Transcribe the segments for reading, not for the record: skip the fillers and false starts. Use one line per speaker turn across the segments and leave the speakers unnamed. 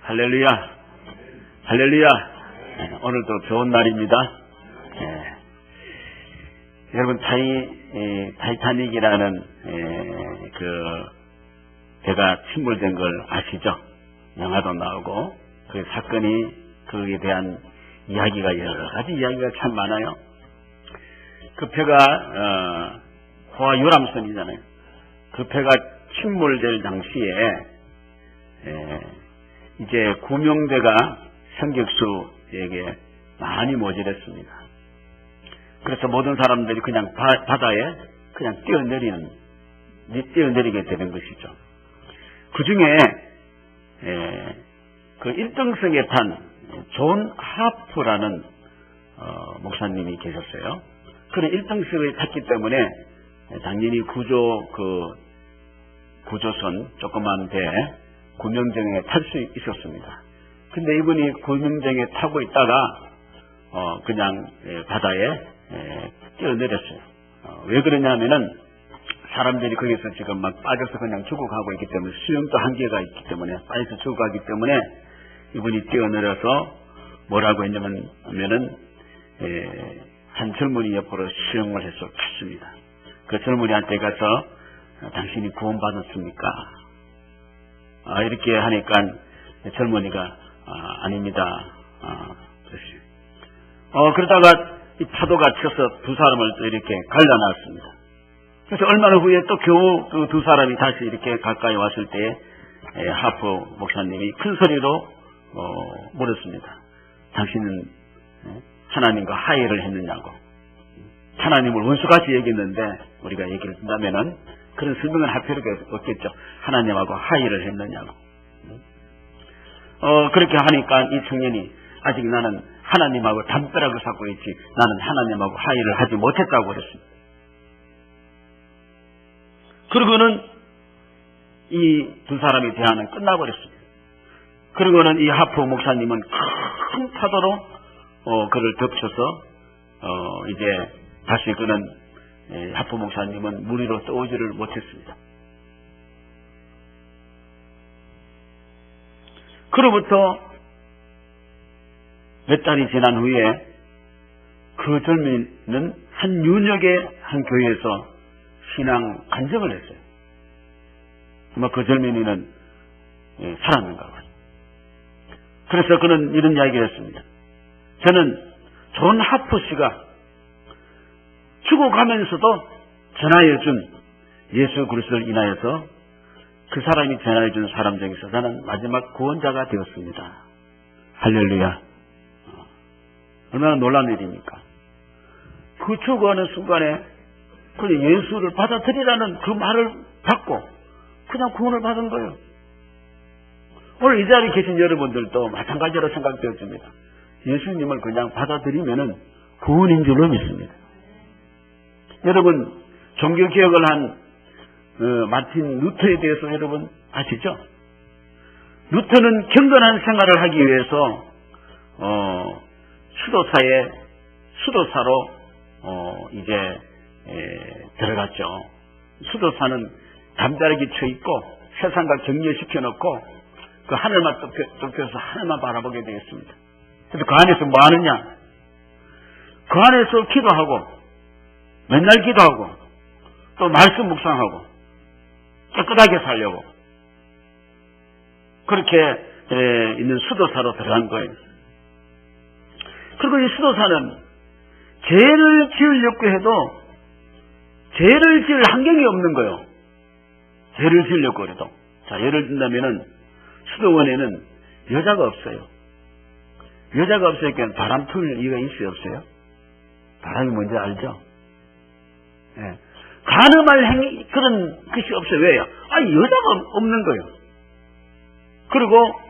할렐루야. 할렐루야. 오늘도 좋은 날입니다. 여러분, 타이타닉이라는 그 배가 침몰된 걸 아시죠? 영화도 나오고 그 사건이 거기에 대한 이야기가 여러 가지 이야기가 참 많아요. 그 배가 호화 유람선이잖아요. 그 배가 침몰될 당시에 이제 구명대가 승객수에게 많이 모자랐습니다. 그래서 모든 사람들이 그냥 바다에 그냥 뛰어내리게 되는 것이죠. 그 중에 그 1등석에 탄 존 하프라는 목사님이 계셨어요. 그는 1등석에 탔기 때문에 당연히 구조선 조그만 배 구명정에 탈 수 있었습니다. 근데 이분이 구명정에 타고 있다가 그냥 바다에 뛰어내렸어요. 왜 그러냐면은 사람들이 거기서 지금 막 빠져서 그냥 죽어가고 있기 때문에, 수영도 한계가 있기 때문에 빠져서 죽어가기 때문에 이분이 뛰어내려서 뭐라고 했냐면은 한 젊은이 옆으로 수영을 해서 갔습니다. 그 젊은이한테 가서 당신이 구원받았습니까? 이렇게 하니까 젊은이가 아닙니다. 그랬어요. 그러다가 이 파도가 쳐서 두 사람을 또 이렇게 갈라놨습니다. 그래서 얼마 후에 또 겨우 그 두 사람이 다시 이렇게 가까이 왔을 때 하프 목사님이 큰 소리로 물었습니다. 당신은 하나님과 화해를 했느냐고. 하나님을 원수같이 얘기했는데 우리가 얘기를 한다면은 그런 설명을 할 필요가 없겠죠. 하나님하고 화해를 했느냐고. 그렇게 하니까 이 청년이 아직 나는 하나님하고 담벼락을 쌓고 있지 나는 하나님하고 화해를 하지 못했다고 그랬습니다. 그러고는 이 두 사람의 대화는 끝나버렸습니다. 그러고는 이 하프 목사님은 큰 파도로 그를 덮쳐서 이제 다시 그는 하프 목사님은 물 위로 떠오지를 못했습니다. 그로부터 몇 달이 지난 후에 그 젊은이는 한 윤역의 한 교회에서 신앙 간증을 했어요. 그 젊은이는 살았는가 봐요. 그래서 그는 이런 이야기를 했습니다. 저는 존 하프 씨가 죽어가면서도 전하여준 예수 그리스도를 인하여서 그 사람이 전하여준 사람 중에서 나는 마지막 구원자가 되었습니다. 할렐루야. 얼마나 놀라운 일입니까? 그 죽어가는 순간에 그냥 예수를 받아들이라는 그 말을 받고 그냥 구원을 받은 거예요. 오늘 이 자리에 계신 여러분들도 마찬가지로 생각되어집니다. 예수님을 그냥 받아들이면은 구원인 줄로 믿습니다. 여러분, 종교개혁을 한 마틴 루터에 대해서 여러분 아시죠? 루터는 경건한 생활을 하기 위해서 수도사로 이제 들어갔죠. 수도사는 담벼락이 쳐 있고 세상과 격려시켜 놓고 그 하늘만 쫓겨서 하늘만 바라보게 되었습니다. 그래서 그 안에서 뭐 하느냐? 그 안에서 기도하고 맨날 기도하고 또 말씀 묵상하고 깨끗하게 살려고 그렇게 있는 수도사로 들어간 거예요. 그리고 이 수도사는 죄를 지으려고 해도 죄를 지을 환경이 없는 거예요. 죄를 지으려고 해도. 자, 예를 든다면은 수도원에는 여자가 없어요. 여자가 없으니까 바람 틀 이유가 있어요, 없어요? 바람이 뭔지 알죠? 예. 가늠할 그런 것이 없어요. 왜요? 여자가 없는 거예요. 그리고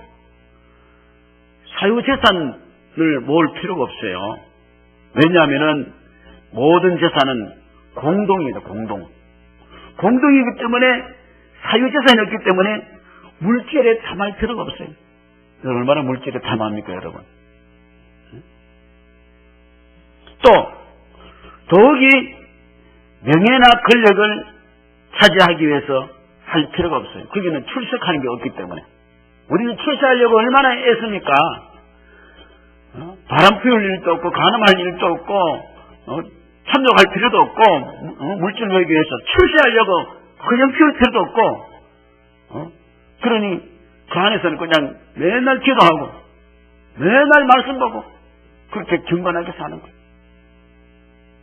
사유재산을 모을 필요가 없어요. 왜냐하면은 모든 재산은 공동입니다. 공동이기 때문에 사유재산이 없기 때문에 물질에 탐할 필요가 없어요. 얼마나 물질에 탐합니까, 여러분? 또 더욱이 명예나 권력을 차지하기 위해서 할 필요가 없어요. 거기는 출석하는 게 없기 때문에. 우리는 출세하려고 얼마나 애씁니까? 바람 피울 일도 없고 간음할 일도 없고 참여할 필요도 없고 물질 모이기 위해서 출세하려고 그냥 피울 필요도 없고 그러니 그 안에서는 그냥 맨날 기도하고 맨날 말씀 보고 그렇게 경건하게 사는 거예요.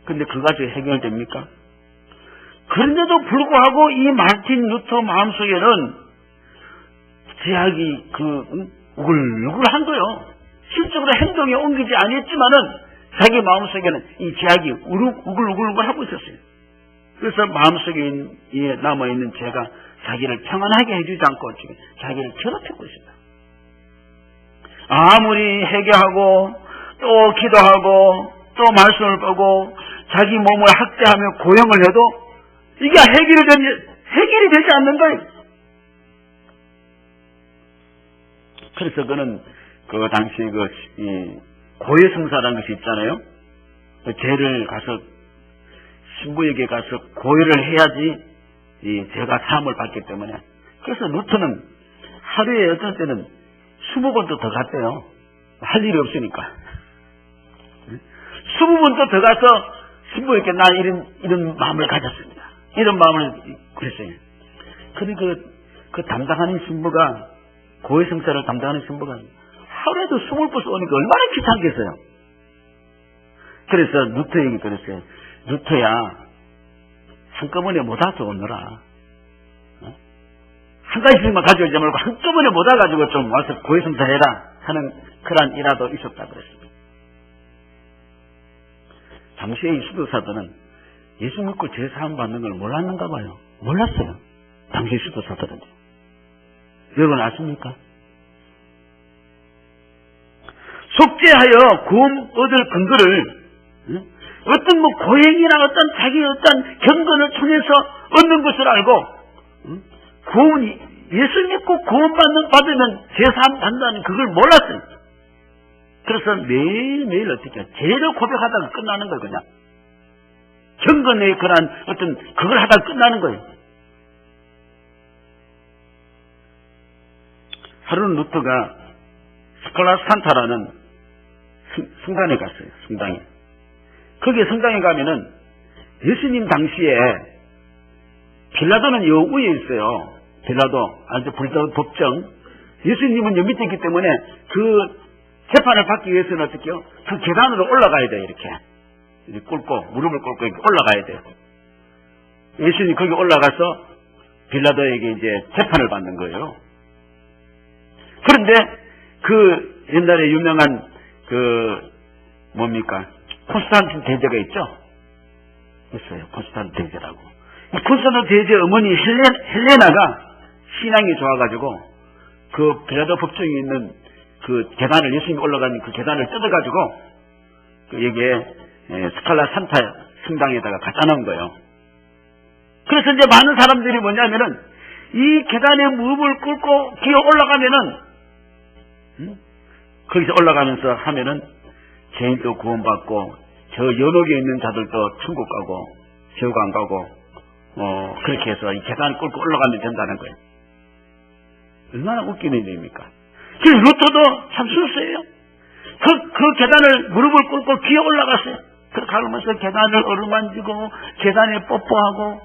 근데 그 가지고 해결됩니까? 그런데도 불구하고 이 마틴 루터 마음속에는 제약이 우글우글한 거예요. 실적으로 행동에 옮기지 않았지만은 자기 마음속에는 이 제약이 우글우글 하고 있었어요. 그래서 마음속에 남아있는 죄가 자기를 평안하게 해주지 않고 지금 자기를 괴롭히고 있습니다. 아무리 회개하고 또 기도하고 또 말씀을 보고 자기 몸을 학대하며 고용을 해도 이게 해결이 되지 않는 거예요. 그래서 그는 그 당시 고해성사라는 것이 있잖아요. 그 죄를 가서 신부에게 가서 고해를 해야지 이 죄가 사함을 받기 때문에. 그래서 루터는 하루에 어떤 때는 20번도 더 갔대요. 할 일이 없으니까. 20번도 더 가서 신부에게 나 이런 마음을 가졌습니다. 이런 마음을 그랬어요. 근데 그 담당하는 신부가 고해성사를 담당하는 신부가 하루에도 20번씩 오니까 얼마나 귀찮겠어요. 그래서 루터에게 그랬어요. 루터야, 한꺼번에 못 와서 오너라. 한 가지씩만 가져오지 말고 한꺼번에 못 와가지고 좀 와서 고해성사 해라 하는 그런 일화도 있었다 그랬습니다. 당시에 이 수도사들은 예수 믿고 제사함 받는 걸 몰랐는가 봐요. 몰랐어요. 당시 수도사들은. 여러분 아십니까? 속죄하여 구원 얻을 근거를 어떤 고행이나 어떤 자기 어떤 경건을 통해서 얻는 것을 알고 구원이 예수 믿고 받으면 제사함 받는다는 그걸 몰랐어요. 그래서 매일매일 어떻게 해요? 죄를 고백하다가 끝나는 거예요. 그냥 경건의 그런 어떤 그걸 하다가 끝나는 거예요. 하루는 루터가 스칼라 산타라는 성당에 갔어요. 성당에. 거기에 성당에 가면은 예수님 당시에 빌라도는 요 위에 있어요. 빌라도 아주 불도 법정. 예수님은 요 밑에 있기 때문에 그 재판을 받기 위해서는 어떻게 해요? 그 계단으로 올라가야 돼요. 이렇게 꿇고 무릎을 꿇고 이렇게 올라가야 돼요. 예수님이 거기 올라가서 빌라도에게 이제 재판을 받는 거예요. 그런데 그 옛날에 유명한 콘스탄틴 대제가 있죠? 있어요. 콘스탄틴 대제라고. 이 콘스탄틴 대제 어머니 헬레나가 신앙이 좋아가지고 그 빌라도 법정에 있는 그 계단을 예수님이 올라가는 그 계단을 뜯어가지고 여기에 스칼라 산타 성당에다가 갖다 놓은 거예요. 그래서 이제 많은 사람들이 뭐냐면은 이 계단에 무릎을 꿇고 기어 올라가면은 거기서 올라가면서 하면은 죄인도 구원받고 저 연옥에 있는 자들도 천국 가고 지옥 안 가고 그렇게 해서 이 계단을 꿇고 올라가면 된다는 거예요. 얼마나 웃기는 일입니까? 그 루터도 참 순수해요. 그 계단을 무릎을 꿇고 기어 올라갔어요. 그렇게 하면서 계단을 어루만지고 계단에 뽀뽀하고.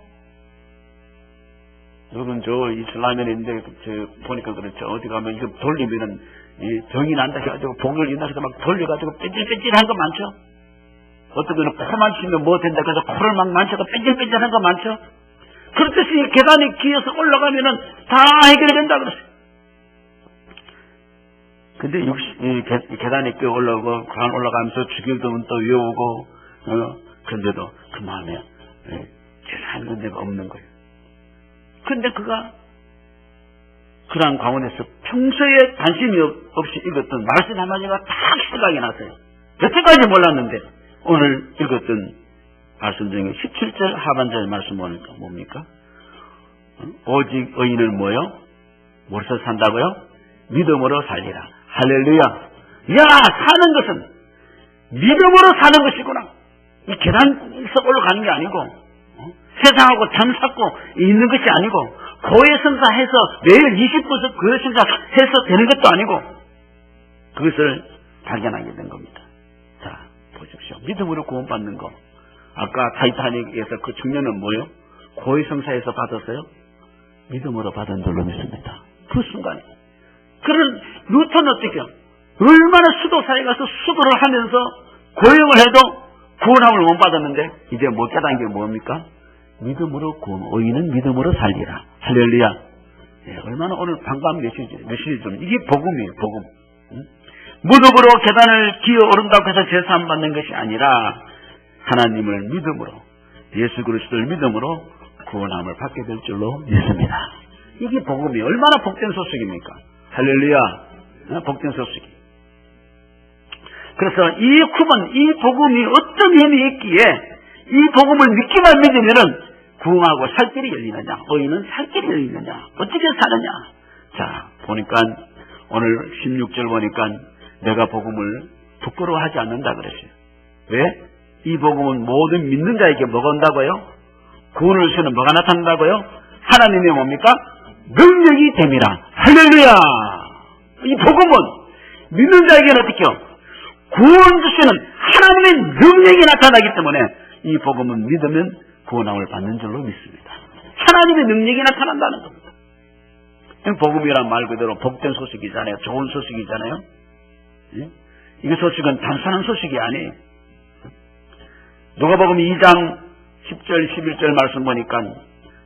여러분 저 이슬람에 있는데 보니까 그렇죠. 어디 가면 이거 돌리면은 병이 난다 해가지고 복을 인해서 막 돌려가지고 뺀질뺀질한 거 많죠. 어떤 거는 코만 치면 뭐 된다 그래서 코를 막 만져서 뺀질뺀질한 거 많죠. 그렇듯이 계단에 기어서 올라가면은 다 해결된다 그랬어요. 근데 계단에 끼어 올라오고 관 올라가면서 주길도문 또 외우고 그런데도 그 마음에 제일 한 데가 없는 거예요. 근데 그가 그러한 가운데서 평소에 관심이 없이 읽었던 말씀 한마디가 딱 생각이 났어요. 여태까지 몰랐는데 오늘 읽었던 말씀 중에 17절 하반절 말씀 보니까 뭡니까? 오직 의인을 뭐요? 무엇으로 산다고요? 믿음으로 살리라. 할렐루야. 야, 사는 것은 믿음으로 사는 것이구나. 이 계단에서 올라가는 게 아니고 세상하고 참 삭고 있는 것이 아니고 고해성사해서 매일 20분씩 고해성사해서 되는 것도 아니고 그것을 발견하게 된 겁니다. 자, 보십시오. 믿음으로 구원받는 거. 아까 타이타닉에서 그 청년은 뭐예요? 고해성사에서 받았어요? 믿음으로 받은 줄로 믿습니다. 그 순간에. 그런 루터는 어떻게요? 얼마나 수도사에 가서 수도를 하면서 고용을 해도 구원함을 못 받았는데 이제 못 깨달은 게 뭡니까? 믿음으로 구원, 의인은 믿음으로 살리라. 할렐루야. 예, 얼마나 오늘 방금 메시지 좀 이게 복음이에요. 복음. 응? 무릎으로 계단을 기어 오른다고 해서 제사함 받는 것이 아니라 하나님을 믿음으로 예수 그리스도를 믿음으로 구원함을 받게 될 줄로 믿습니다. 이게 복음이 얼마나 복된 소식입니까? 할렐루야. 복된 소식이. 그래서 이 복음이 어떤 힘이 있기에 이 복음을 믿기만 믿으면은 구원하고 살 길이 열리느냐, 의인은 살 길이 열리느냐, 어떻게 사느냐. 자, 보니까 오늘 16절 보니까 내가 복음을 부끄러워하지 않는다 그랬어요. 왜? 이 복음은 모든 믿는 자에게 뭐가 온다고요? 구원을 주시는 뭐가 나타난다고요? 하나님의 뭡니까? 능력이 됨이라. 할렐루야! 이 복음은 믿는 자에게는 어떻게요? 구원 주시는 하나님의 능력이 나타나기 때문에 이 복음은 믿으면 구원함을 받는 줄로 믿습니다. 하나님의 능력이 나타난다는 겁니다. 복음이란 말 그대로 복된 소식이잖아요. 좋은 소식이잖아요. 예? 이 소식은 단순한 소식이 아니에요. 누가복음 2장 10절 11절 말씀 보니까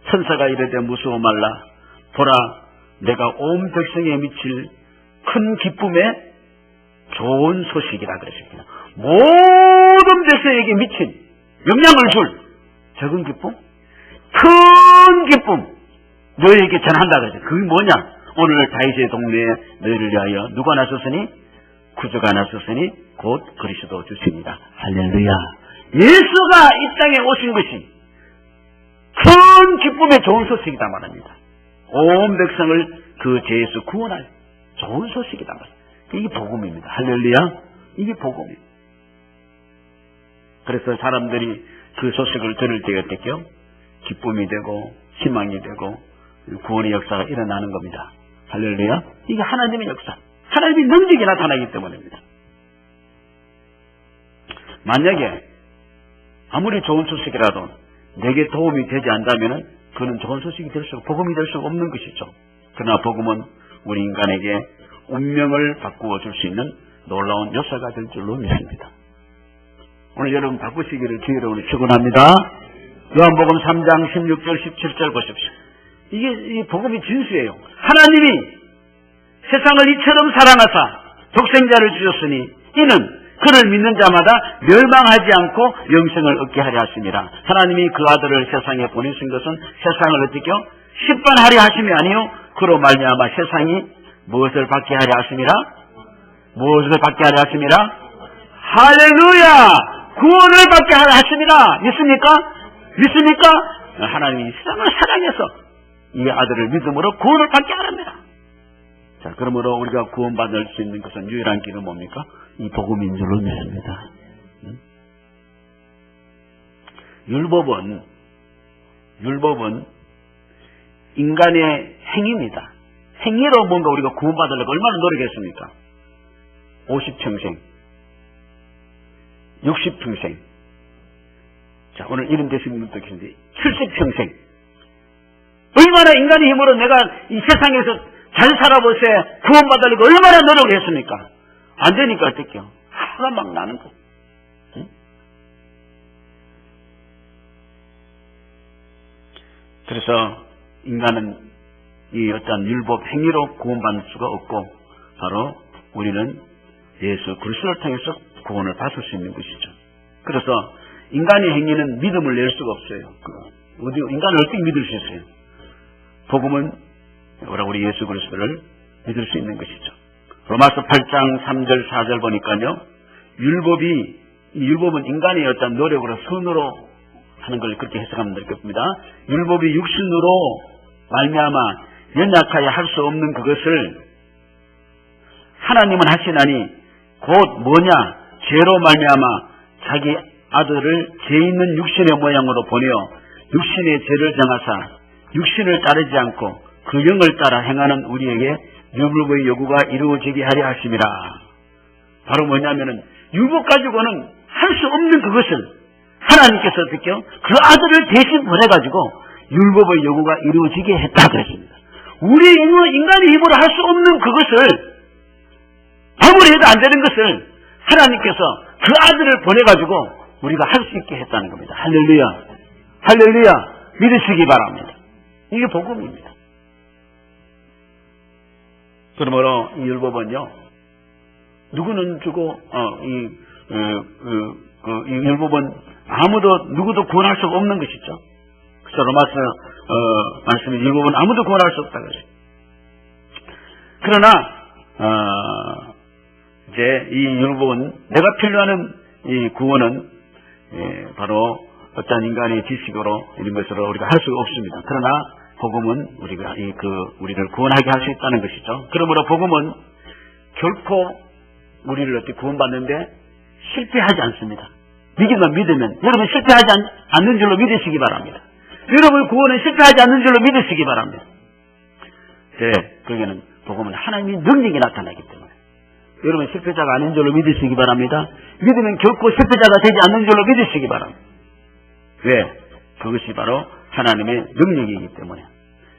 천사가 이르되 무서워 말라. 보라 내가 온 백성에 미칠 큰 기쁨에 좋은 소식이라 그러십니다. 모든 백성에게 미친 영향을 줄 적은 기쁨, 큰 기쁨 너희에게 전한다 그러죠. 그게 뭐냐? 오늘 다윗의 동네에 너희를 위하여 누가 나섰으니? 구주가 나섰으니 곧 그리스도 주시니라. 할렐루야. 예수가 이 땅에 오신 것이 큰 기쁨의 좋은 소식이다 말합니다. 온 백성을 그 죄에서 구원할 좋은 소식이다 말합니다. 이게 복음입니다. 할렐루야. 이게 복음입니다. 그래서 사람들이 그 소식을 들을 때 어떻게요? 기쁨이 되고 희망이 되고 구원의 역사가 일어나는 겁니다. 할렐루야. 이게 하나님의 역사, 하나님의 능력이 나타나기 때문입니다. 만약에 아무리 좋은 소식이라도 내게 도움이 되지 않다면 그는 좋은 소식이 될 수가, 복음이 될 수가 없는 것이죠. 그러나 복음은 우리 인간에게 운명을 바꾸어 줄 수 있는 놀라운 역사가 될 줄로 믿습니다. 오늘 여러분 바꾸시기를 기회로 오늘 축원합니다. 요한복음 3장 16절 17절 보십시오. 이게 복음이 진수예요. 하나님이 세상을 이처럼 사랑하사 독생자를 주셨으니 이는 그를 믿는 자마다 멸망하지 않고 영생을 얻게 하려 하심이라. 하나님이 그 아들을 세상에 보내신 것은 세상을 어떻게요? 심판하려 하심이 아니요 그로 말미암아 세상이 무엇을 받게 하려 하심이라? 무엇을 받게 하려 하심이라? 할렐루야! 구원을 받게 하려 하심이라. 믿습니까? 믿습니까? 하나님이 세상을 사랑해서 이 아들을 믿음으로 구원을 받게 하랍니다. 자, 그러므로 우리가 구원받을 수 있는 것은 유일한 길은 뭡니까? 이 복음인 줄로 믿습니다. 율법은 인간의 행위입니다. 행위로 뭔가 우리가 구원받으려고 얼마나 노력했습니까? 50평생, 60평생. 자, 오늘 이름 되신 분도 계신데 70평생. 얼마나 인간의 힘으로 내가 이 세상에서 잘 살아보세요. 구원받으려고 얼마나 노력을 했습니까? 안 되니까 어떡해요? 화가 막 나는 거. 응? 그래서 인간은 이 어떤 율법 행위로 구원받을 수가 없고 바로 우리는 예수 그리스도를 통해서 구원을 받을 수 있는 것이죠. 그래서 인간의 행위는 믿음을 낼 수가 없어요. 인간을 어떻게 믿을 수 있어요? 복음은 우리 예수 그리스도를 믿을 수 있는 것이죠. 로마서 8장 3절 4절 보니까요. 율법은 인간의 어떤 노력으로 선으로 하는 걸 그렇게 해석하면 되겠습니다. 율법이 육신으로 말미암아 연약하여 할 수 없는 그것을 하나님은 하시나니 곧 뭐냐? 죄로 말미암아 자기 아들을 죄 있는 육신의 모양으로 보내어 육신의 죄를 정하사 육신을 따르지 않고 그 영을 따라 행하는 우리에게 율법의 요구가 이루어지게 하려 하심이라. 바로 뭐냐면은 율법 가지고는 할 수 없는 그것을 하나님께서 어떻게요? 그 아들을 대신 보내가지고 율법의 요구가 이루어지게 했다 그랬습니다. 우리 인간의 힘으로 할 수 없는 그것을, 아무리 해도 안 되는 것을 하나님께서 그 아들을 보내가지고 우리가 할 수 있게 했다는 겁니다. 할렐루야. 할렐루야. 믿으시기 바랍니다. 이게 복음입니다. 그러므로 이 율법은요, 누구는 주고, 이 율법은 누구도 구원할 수가 없는 것이죠. 그래서 로마서 말씀이 율법은 아무도 구원할 수 없다 그래요. 그러나 이제 이 율법은 내가 필요하는 이 구원은 바로 어떤 인간의 지식으로 이런 것으로 우리가 할 수가 없습니다. 그러나 복음은 우리를 구원하게 할 수 있다는 것이죠. 그러므로 복음은 결코 우리를 어떻게 구원받는데 실패하지 않습니다. 믿으면 여러분 실패하지 않는 줄로 믿으시기 바랍니다. 여러분 구원은 실패하지 않는 줄로 믿으시기 바랍니다. 그러기에는 복음은 하나님의 능력이 나타나기 때문에 여러분 실패자가 아닌 줄로 믿으시기 바랍니다. 믿으면 결코 실패자가 되지 않는 줄로 믿으시기 바랍니다. 왜? 그것이 바로 하나님의 능력이기 때문에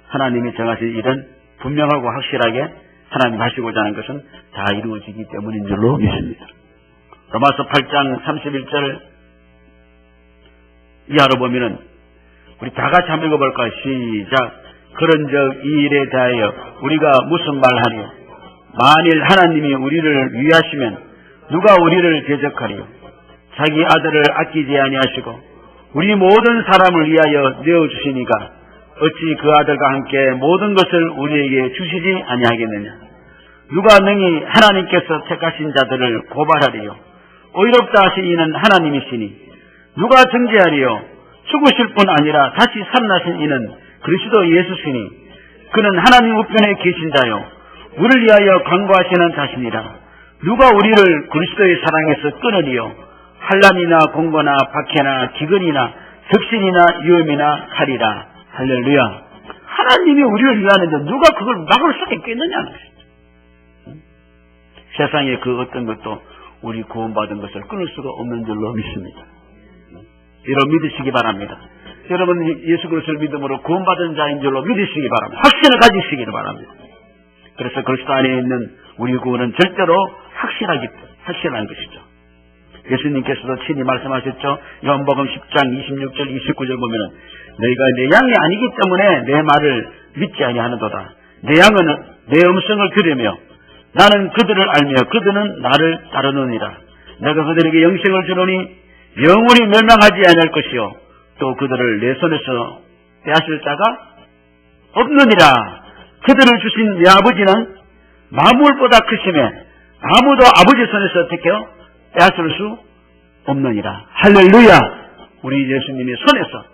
하나님이 정하신 일은 분명하고 확실하게 하나님 하시고자 하는 것은 다 이루어지기 때문인 줄로 믿습니다. 로마서 8장 31절 이하로 보면은 우리 다 같이 한번 읽어볼까요? 시작. 그런즉 이 일에 대하여 우리가 무슨 말하리요? 만일 하나님이 우리를 위하시면 누가 우리를 대적하리요? 자기 아들을 아끼지 아니하시고 우리 모든 사람을 위하여 내어주시니까 어찌 그 아들과 함께 모든 것을 우리에게 주시지 아니하겠느냐? 누가 능히 하나님께서 택하신 자들을 고발하리요? 의롭다 하신 이는 하나님이시니 누가 정죄하리요? 죽으실 뿐 아니라 다시 살아나신 이는 그리스도 예수시니 그는 하나님 우편에 계신 자요 우리를 위하여 간구하시는 자시니라. 누가 우리를 그리스도의 사랑에서 끊으리요? 환난이나 공고나 박해나 기근이나 적신이나 위험이나 칼이라. 할렐루야. 하나님이 우리를 위하는데 누가 그걸 막을 수 있겠느냐는 것이죠. 세상에 그 어떤 것도 우리 구원받은 것을 끊을 수가 없는 줄로 믿습니다. 여러분 믿으시기 바랍니다. 여러분 예수 그리스도를 믿음으로 구원받은 자인 줄로 믿으시기 바랍니다. 확신을 가지시기를 바랍니다. 그래서 그리스도 안에 있는 우리 구원은 절대로 확실한 것이죠. 예수님께서도 친히 말씀하셨죠. 요한복음 10장 26절 29절 보면은 너희가 내 양이 아니기 때문에 내 말을 믿지 아니하는도다. 내 양은 내 음성을 들으며 나는 그들을 알며 그들은 나를 따르느니라. 내가 그들에게 영생을 주노니 영원히 멸망하지 아니할 것이요 또 그들을 내 손에서 빼앗을 자가 없느니라. 그들을 주신 내 아버지는 만물보다 크심에 아무도 아버지 손에서 어떻게요? 빼앗을 수 없느니라. 할렐루야. 우리 예수님의 손에서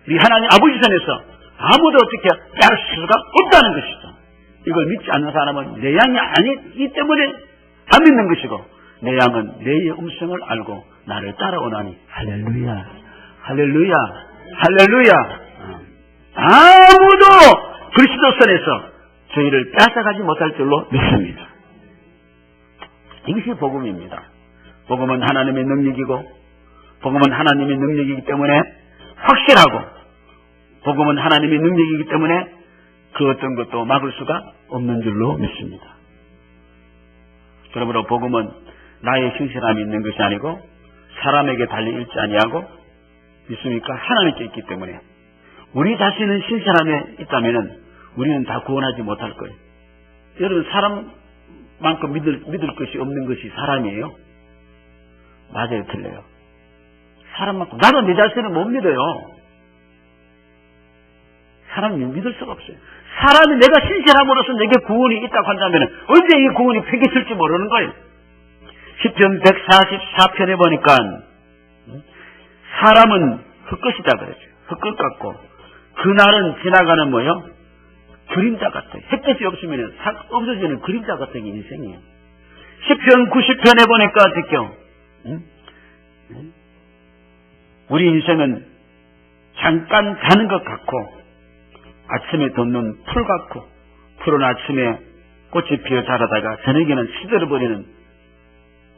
우리 하나님 아버지 손에서 아무도 어떻게 빼앗을 수가 없다는 것이죠. 이걸 믿지 않는 사람은 내 양이 아니기 때문에 안 믿는 것이고 내 양은 내 음성을 알고 나를 따라오나니. 할렐루야. 할렐루야. 할렐루야. 아무도 그리스도 손에서 저희를 빼앗아가지 못할 줄로 믿습니다. 이것이 복음입니다. 복음은 하나님의 능력이고 복음은 하나님의 능력이기 때문에 확실하고 복음은 하나님의 능력이기 때문에 그 어떤 것도 막을 수가 없는 줄로 믿습니다. 그러므로 복음은 나의 신실함이 있는 것이 아니고 사람에게 달리 있지 아니하고 믿습니까? 하나님께 있기 때문에 우리 자신은 신실함에 있다면 우리는 다 구원하지 못할 거예요. 여러분 사람만큼 믿을 것이 없는 것이 사람이에요? 맞아요, 틀려요. 사람만큼 나도 내 자신을 못 믿어요. 사람이 믿을 수가 없어요. 사람이 내가 신실함으로써 내게 구원이 있다고 한다면 언제 이 구원이 폐기칠지 모르는 거예요. 시편 144편에 보니까 사람은 흙것이다 그랬죠. 흙것 같고 그날은 지나가는 뭐요? 그림자 같아요. 햇볕이 없으면 없어지는 그림자 같은 게 인생이에요. 시편 90편에 보니까 어떻게요? 우리 인생은 잠깐 자는 것 같고 아침에 돋는 풀 같고, 푸른 아침에 꽃이 피어 자라다가 저녁에는 시들어버리는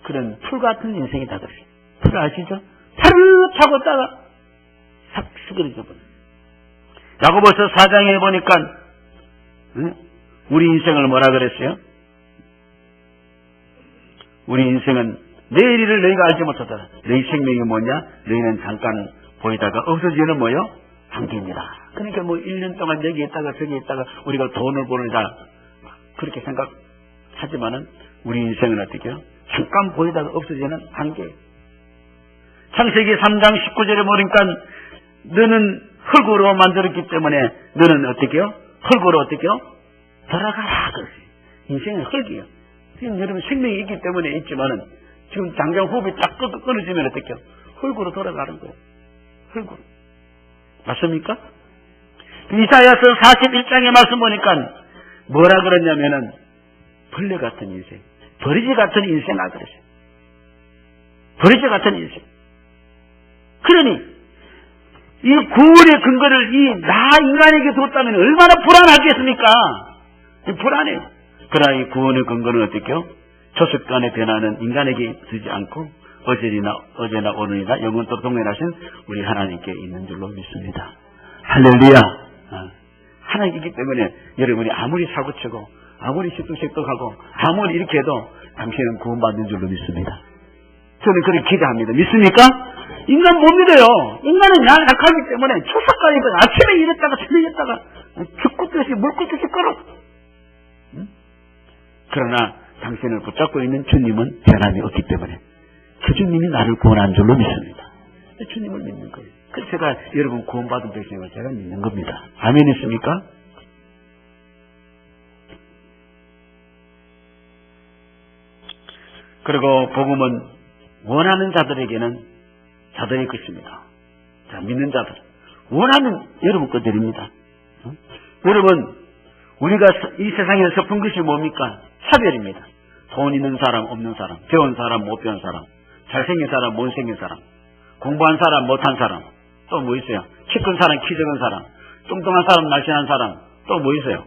그런 풀 같은 인생이다 그래요. 풀 아시죠? 파릇하고 있다가 싹 쓰그러져 버려요. 야고보서 4장에 보니까 우리 인생을 뭐라 그랬어요? 우리 인생은 내일 일을 너희가 알지 못하더라. 너희 생명이 뭐냐? 너희는 잠깐 보이다가 없어지는 뭐요? 한계입니다. 그러니까 뭐 1년 동안 여기 있다가 저기 있다가 우리가 돈을 벌자 그렇게 생각하지만은 우리 인생은 어떻게 해요? 잠깐 보이다가 없어지는 한계. 창세기 3장 19절에 보니까 너는 흙으로 만들었기 때문에 너는 어떻게 해요? 흙으로 어떻게 해요? 돌아가라. 인생은 흙이에요. 지금 여러분 생명이 있기 때문에 있지만은 지금 당장 호흡이 딱 끊어지면 어떻게 해요? 흙으로 돌아가는 거예요. 흙으로. 맞습니까? 이사야서 41장의 말씀 보니까 뭐라 그러냐면은 벌레 같은 인생, 버리지 같은 인생아 그랬어요. 버리지 같은 인생. 그러니 이 구원의 근거를 나 인간에게 뒀다면 얼마나 불안하겠습니까? 불안해요. 그러나 이 구원의 근거는 어떻게요? 조석간의 변화는 인간에게 두지 않고 어제나 오늘이나 영원토록 동행하신 우리 하나님께 있는 줄로 믿습니다. 할렐루야. 하나님이기 때문에 여러분이 아무리 사고치고 아무리 시끌시끌하고 아무리 이렇게 해도 당신은 구원받는 줄로 믿습니다. 저는 그렇게 기대합니다. 믿습니까? 인간 못 믿어요. 인간은 약하기 때문에 초석간이거든. 아침에 이랬다가 저녁에 이랬다가 죽고 뜻이 물고 뜻이 끌어. 그러나 당신을 붙잡고 있는 주님은 변함이 없기 때문에 그 주님이 나를 구원한 줄로 믿습니다. 주님을 믿는 거예요. 그래서 제가 여러분 구원받은 백성을 제가 믿는 겁니다. 아멘 있습니까? 그리고 복음은 원하는 자들에게는 자들의 것입니다. 자, 믿는 자들. 원하는 여러분 것들입니다. 여러분, 우리가 이 세상에서 섭은 것이 뭡니까? 차별입니다. 돈 있는 사람, 없는 사람, 배운 사람, 못 배운 사람, 잘생긴 사람, 못생긴 사람, 공부한 사람, 못한 사람, 또 뭐 있어요? 키 큰 사람, 키 작은 사람, 뚱뚱한 사람, 날씬한 사람, 또 뭐 있어요?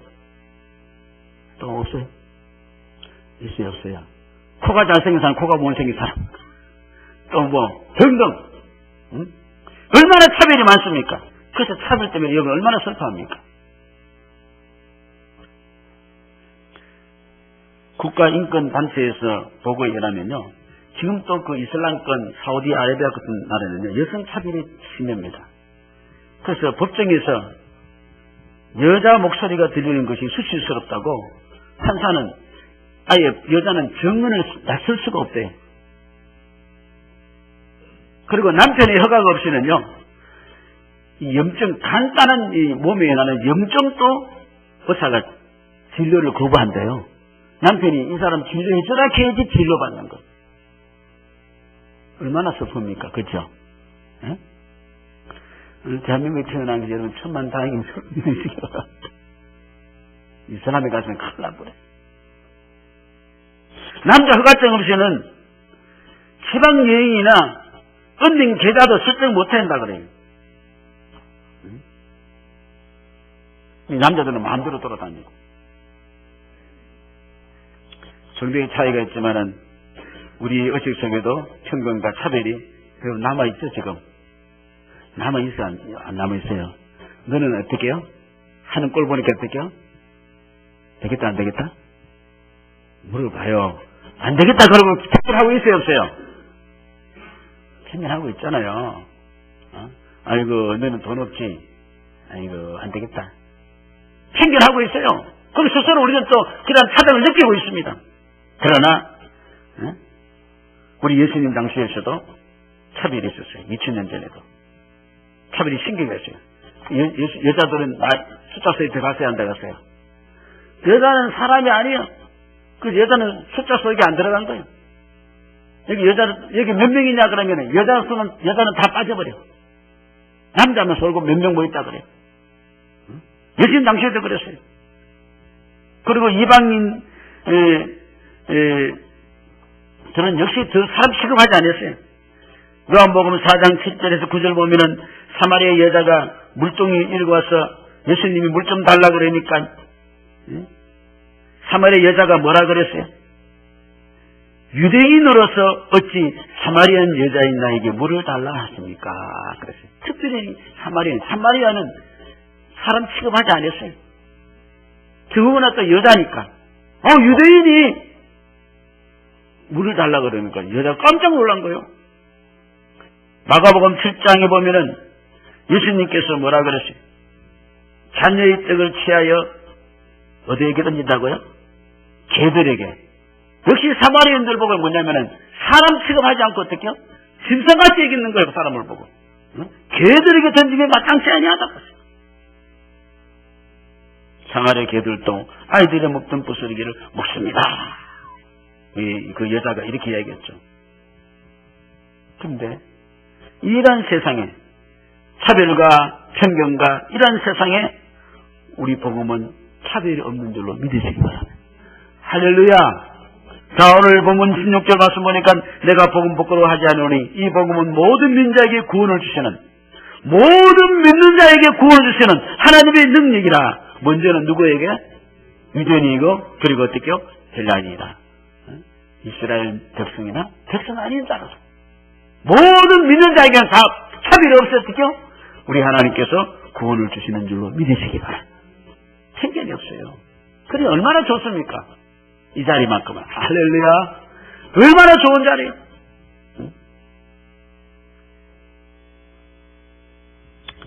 또 없어요? 있어요, 없어요? 코가 잘생긴 사람, 코가 못생긴 사람, 또 뭐, 등등. 얼마나 차별이 많습니까? 그래서 차별 때문에 여러분 얼마나 슬퍼합니까? 국가인권단체에서 보고에 의하면요, 지금 또 그 이슬람권 사우디아라비아 같은 나라는요, 여성 차별이 심합니다. 그래서 법정에서 여자 목소리가 들리는 것이 수치스럽다고 판사는 아예 여자는 정문을 나설 수가 없대요. 그리고 남편의 허가가 없이는요, 이 염증, 간단한 이 몸에 나는 염증도 의사가 진료를 거부한대요. 남편이 이 사람 진료해주라 해야지 진료받는 거. 얼마나 슬픕니까? 그죠? 예? 대한민국에 태어난 게 여러분 천만다행인 소리시기 바랍니다. 이 사람에 가서는 큰일 나버려. 남자 허가증 없이는 지방 여행이나 은행 계좌도 설정 못 한다 그래요. 이 남자들은 마음대로 돌아다니고. 정도의 차이가 있지만은 우리 의식 속에도 평등과 차별이 배우 남아있죠, 지금. 남아있어, 안 남아있어요? 너는 어떻게 해요? 하는 꼴 보니까 어떻게 해요? 되겠다, 안 되겠다? 물어봐요. 안 되겠다, 그러고 편견하고 있어요, 없어요? 편견하고 있잖아요. 아이고, 너는 돈 없지? 아이고, 안 되겠다. 편견하고 있어요. 그럼 스스로 우리는 또 그런 차별을 느끼고 있습니다. 그러나 우리 예수님 당시에서도 차별이 있었어요. 2000년 전에도. 차별이 신기가 있어요. 여자들은 숫자 속에 들어갔어요, 안 들어갔어요? 여자는 사람이 아니에요. 그 여자는 숫자 속에 안 들어간 거예요. 여기 몇 명이냐 그러면 여자는 다 빠져버려. 남자만 쏠고 몇 명 모였다 그래요. 예수님 당시에도 그랬어요. 그리고 이방인 저는 역시 더 사람 취급하지 않았어요. 요한복음 4장 7절에서 9절 보면은 사마리아 여자가 물동이 일고 와서 예수님이 물 좀 달라 그러니까 사마리아 여자가 뭐라 그랬어요? 유대인으로서 어찌 사마리안 여자인 나에게 물을 달라 하십니까? 그랬어요. 특별히 사마리아는 사람 취급하지 않았어요. 더구나 또 여자니까. 유대인이 물을 달라 그러니까 여자가 깜짝 놀란 거예요. 마가복음 7장에 보면은 예수님께서 뭐라 그랬어요? 자녀의 떡을 취하여 어디에게 던진다고요? 개들에게. 역시 사마리아인들 보고 뭐냐면은 사람 취급하지 않고 어떻게요? 짐승같이 여기는 거예요. 사람을 보고. 개들에게 던지면 마땅치 아니하다고 했어요. 사마리아 개들도 아이들의 먹던 부스러기를 먹습니다. 그 여자가 이렇게 이야기했죠. 근데 이런 세상에 차별과 편견과 이런 세상에 우리 복음은 차별이 없는 줄로 믿으시기 바랍니다. 할렐루야. 자, 오늘 본문 16절 말씀 보니까 내가 복음 부끄러워하지 않으니 이 복음은 모든 민자에게 구원을 주시는, 모든 믿는 자에게 구원을 주시는 하나님의 능력이라. 먼저는 누구에게? 유대인이고 그리고 어떻게요? 헬라인이다. 이스라엘 백성이나 백성 아닌 자라서 모든 믿는 자에게는 다 차별이 없어요. 어떻게요? 우리 하나님께서 구원을 주시는 줄로 믿으시기 바랍니다. 편견이 없어요. 그래 얼마나 좋습니까? 이 자리만큼은. 할렐루야. 얼마나 좋은 자리예요.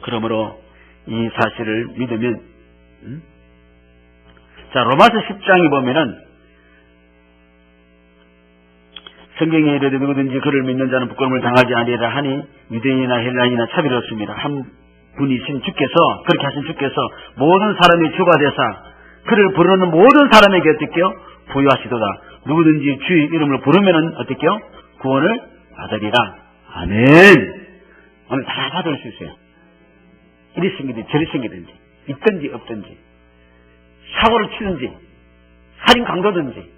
그러므로 이 사실을 믿으면 자, 로마서 10장에 보면은 성경에 이르되 누구든지 그를 믿는 자는 부끄러움을 당하지 아니하리라 하니 유대인이나 헬라인이나 차별이 없습니다. 한 분이신 주께서, 그렇게 하신 주께서 모든 사람이 주가 되사 그를 부르는 모든 사람에게 어떻게요? 부유하시도다. 누구든지 주의 이름을 부르면은 어떻게요? 구원을 받으리라. 아멘. 오늘 다 받을 수 있어요. 이리 생기든지 저리 생기든지 있든지 없든지 사고를 치든지 살인 강도든지.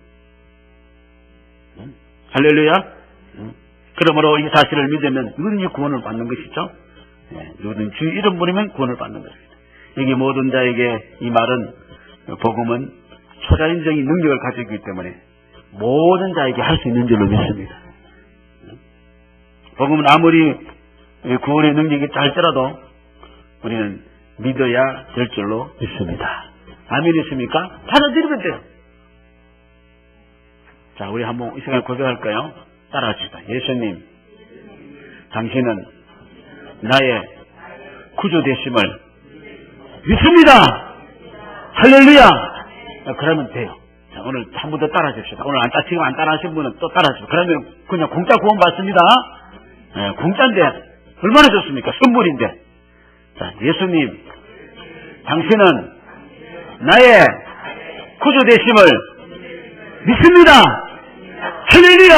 할렐루야. 그러므로 이 사실을 믿으면 누구든지 구원을 받는 것이죠. 누구든지 주의 이름 부르면 구원을 받는 것입니다. 여기 모든 자에게 이 말은 복음은 초자연적인 능력을 가지고 있기 때문에 모든 자에게 할 수 있는 줄로 믿습니다. 복음은 아무리 구원의 능력이 있다 할지라도 우리는 믿어야 될 줄로 믿습니다. 아멘이십니까? 받아들이면 돼요. 자, 우리 한번 이 시간에 고백할까요? 따라합시다. 예수님, 당신은 나의 구주 되심을 믿습니다. 할렐루야. 그러면 돼요. 자, 오늘 한 번 더 따라 하십시다. 오늘 지금 안 따라 하신 분은 또 따라 하십시다. 그러면 그냥 공짜 구원 받습니다. 공짜인데 얼마나 좋습니까? 선물인데. 자, 예수님, 당신은 나의 구주 되심을 믿습니다. 할렐루야.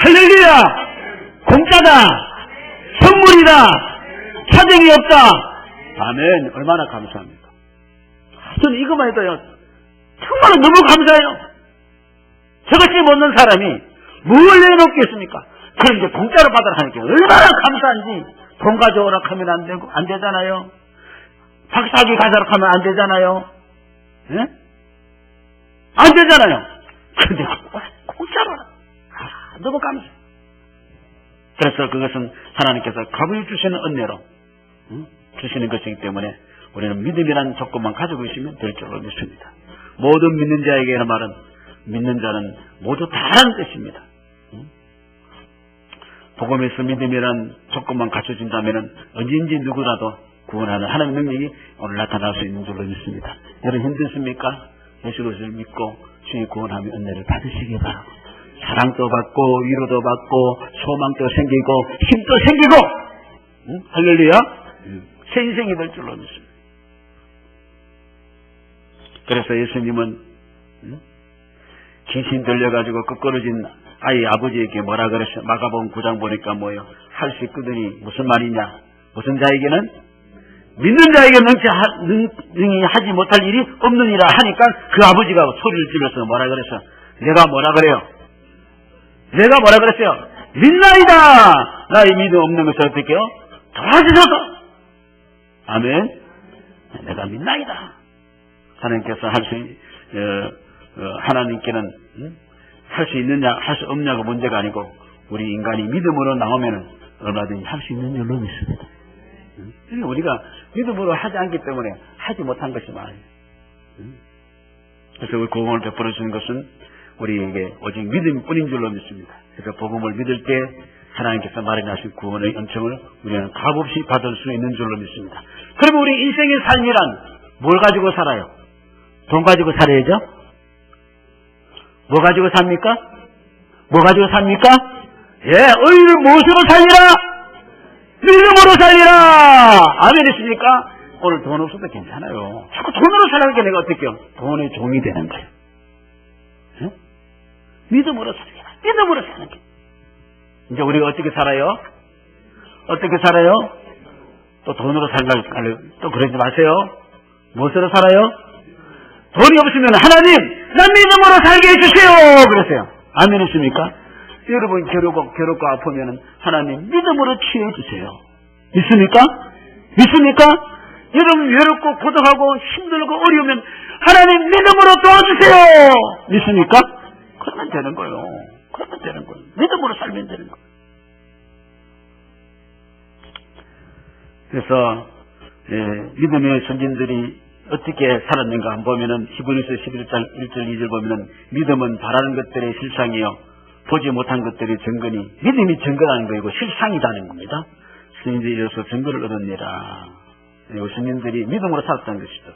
할렐루야. 공짜다. 선물이다. 사정이 없다. 아멘. 얼마나 감사합니까? 저는 이것만 해도요, 정말 너무 감사해요. 저것이 못는 사람이 뭘 내놓겠습니까? 그런데 공짜로 받으라 하니까 얼마나 감사한지. 돈 가져오라 하면 안 되잖아요. 박사학위 가져오라 하면 안 되잖아요. 예? 안 되잖아요. 근데 공짜로 너무 감사해. 그래서 그것은 하나님께서 값을 주시는 은혜로 주시는 것이기 때문에 우리는 믿음이라는 조건만 가지고 있으면 될 줄로 믿습니다. 모든 믿는 자에게는 말은 믿는 자는 모두 다라는 뜻입니다. 복음에서 믿음이라는 조건만 갖춰진다면 언제든지 누구라도 구원하는 하나님의 능력이 오늘 나타날 수 있는 줄로 믿습니다. 여러분 힘드십니까? 예수 그리스도를 믿고 주의 구원하며 은혜를 받으시기 바랍니다. 사랑도 받고 위로도 받고 소망도 생기고 힘도 생기고 할렐루야. 새 인생이 될 줄로 믿습니다. 그래서 예수님은 귀신 들려가지고 끄끄러진 아이 아버지에게 뭐라 그랬어요? 마가복음 9장 보니까 뭐예요? 할 수 있거든이 무슨 말이냐? 무슨 자에게는? 믿는 자에게는 능히 하지 못할 일이 없느니라 하니까 그 아버지가 소리를 질러서 뭐라 그랬어요? 내가 뭐라 그래요? 내가 뭐라 그랬어요? 믿나이다! 나의 믿음 없는 것을 어떻게 해요? 도와주소서! 아멘. 내가 믿나이다. 하나님께서 하나님께는 할 수 있느냐 할 수 없냐가 문제가 아니고 우리 인간이 믿음으로 나오면 얼마든지 할 수 있는 줄로 믿습니다. 우리가 믿음으로 하지 않기 때문에 하지 못한 것이 많아요. 그래서 우리 복음을 베풀어 주는 것은 우리에게 오직 믿음뿐인 줄로 믿습니다. 그래서 복음을 믿을 때 하나님께서 마련하신 구원의 은총을 우리는 값없이 받을 수 있는 줄로 믿습니다. 그러면 우리 인생의 삶이란 뭘 가지고 살아요? 돈 가지고 살아야죠? 뭐 가지고 삽니까? 뭐 가지고 삽니까? 예, 의를 무엇으로 살리라? 믿음으로 살리라! 아멘이십니까? 오늘 돈 없어도 괜찮아요. 자꾸 돈으로 살라니까 내가 어떻게 해요? 돈의 종이 되는 거예요. 예? 믿음으로 살리라. 믿음으로 사는 게. 이제 우리가 어떻게 살아요? 어떻게 살아요? 또 돈으로 살려고 또 그러지 마세요. 무엇으로 살아요? 돈이 없으면 하나님 난 믿음으로 살게 해주세요 그러세요. 아멘이십니까? 여러분 괴롭고 아프면 하나님 믿음으로 치유해주세요. 믿습니까? 믿습니까? 여러분 외롭고 고독하고 힘들고 어려우면 하나님 믿음으로 도와주세요. 믿습니까? 그러면 되는 거예요. 그러면 되는 거예요. 믿음으로 살면 되는 거예요. 그래서 믿음의 선진들이 어떻게 살았는가 한번 보면은 히브리서 11장 1절 2절 보면은 믿음은 바라는 것들의 실상이요 보지 못한 것들의 증거니 믿음이 증거라는 거이고 실상이라는 겁니다. 스님들이 이어서 증거를 얻었느니라. 스님들이 믿음으로 살았다는 것이죠.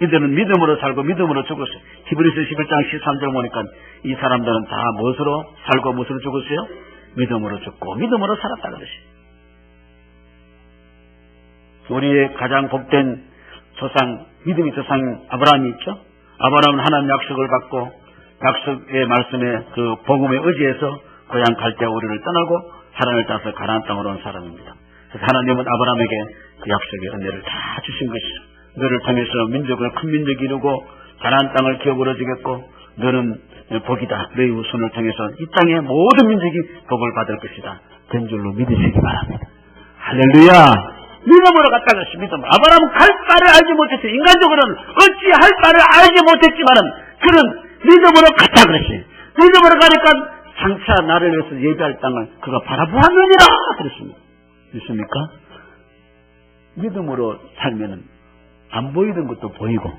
이들은 믿음으로 살고 믿음으로 죽었어요. 히브리서 11장 13절 보니까 이 사람들은 다 무엇으로 살고 무엇으로 죽었어요? 믿음으로 죽고 믿음으로 살았다는 것이에요. 우리의 가장 복된 조상, 믿음의 조상 아브라함이 있죠. 아브라함은 하나님 약속을 받고 약속의 말씀에 그 복음에 의지해서 고향 갈대 우리를 떠나고 하나님을 따라서 가나안 땅으로 온 사람입니다. 그래서 하나님은 아브라함에게 그 약속의 은혜를 다 주신 것이죠. 너를 통해서 민족을 큰 민족이 이루고 가나안 땅을 기업으로 주겠고 너는 복이다. 너의 후손을 통해서 이 땅의 모든 민족이 복을 받을 것이다. 된 줄로 믿으시기 바랍니다. 할렐루야. 믿음으로 갔다 그랬어요. 믿음으로. 아브라함은 갈 바를 알지 못했어요. 인간적으로는 어찌할 바를 알지 못했지만은 그는 믿음으로 갔다 그랬어요. 믿음으로 가니까 장차 나를 위해서 예비할 땅을 그가 바라보았느니라 그랬습니다. 믿습니까? 믿음으로 살면은 안 보이던 것도 보이고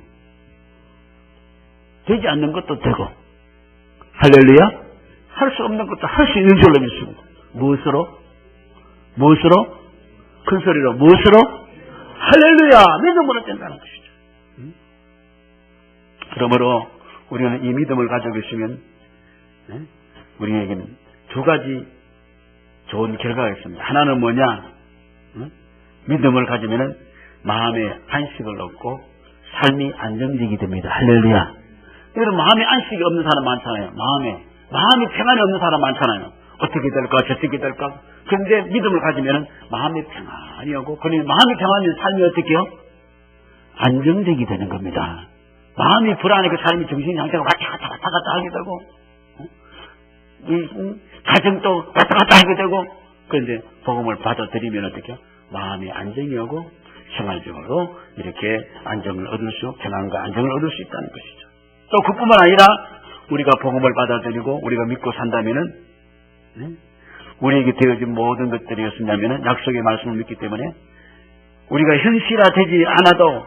되지 않는 것도 되고 할렐루야. 할 수 없는 것도 할 수 있는 줄로 믿습니다. 무엇으로? 큰 소리로 무엇으로? 할렐루야. 믿음으로 된다는 것이죠. 그러므로 우리는 이 믿음을 가지고 있으면 우리에게는 두 가지 좋은 결과가 있습니다. 하나는 뭐냐? 믿음을 가지면 마음의 안식을 얻고 삶이 안정적이 됩니다. 할렐루야. 여러분 마음에 안식이 없는 사람 많잖아요. 마음이 평안이 없는 사람 많잖아요. 어떻게 될까 저떻게 될까. 그런데 믿음을 가지면 마음이 평안이 오고 그러니 마음이 평안이면 삶이 어떻게 해요? 안정적이 되는 겁니다. 마음이 불안하고 삶이 정신 상태가 왔다 갔다 하게 되고 가정도 왔다 갔다 하게 되고 그런데 복음을 받아들이면 어떻게 해요? 마음이 안정이 오고 생활적으로 이렇게 안정을 얻을 수 평안과 안정을 얻을 수 있다는 것이죠. 또 그뿐만 아니라 우리가 복음을 받아들이고 우리가 믿고 산다면은 우리에게 되어진 모든 것들이 었냐면은 약속의 말씀을 믿기 때문에 우리가 현실화되지 않아도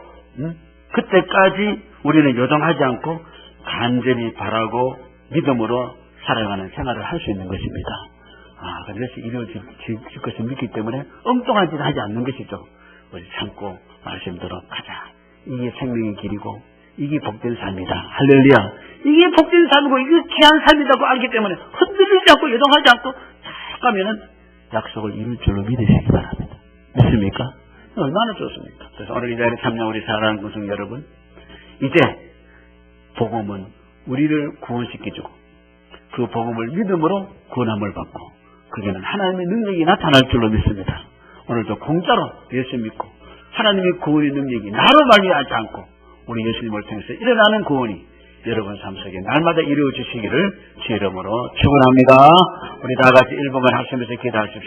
그때까지 우리는 요동하지 않고 간절히 바라고 믿음으로 살아가는 생활을 할 수 있는 것입니다. 그래서 이루어질 것을 믿기 때문에 엉뚱한 짓을 하지 않는 것이죠. 우리 참고 말씀대로 가자. 이게 생명의 길이고 이게 복된 삶이다. 할렐루야. 이게 복된 삶이고 이게 귀한 삶이라고 알기 때문에 흔들리지 않고 요동하지 않고 쫙 가면은 약속을 이룰 줄로 믿으시기 바랍니다. 믿습니까? 얼마나 좋습니까? 그래서 오늘 이 자리에 참여한 우리 사랑하는 구성 여러분, 이제 복음은 우리를 구원시켜주고 그 복음을 믿음으로 구원함을 받고 그게는 하나님의 능력이 나타날 줄로 믿습니다. 오늘도 공짜로 예수 믿고 하나님의 구원의 능력이 나로 말미암지 않고 우리 예수님을 통해서 일어나는 구원이 여러분 삶 속에 날마다 이루어지시기를 주 이름으로 축원합니다. 우리 다 같이 1분만 하시면서 기도하십시오.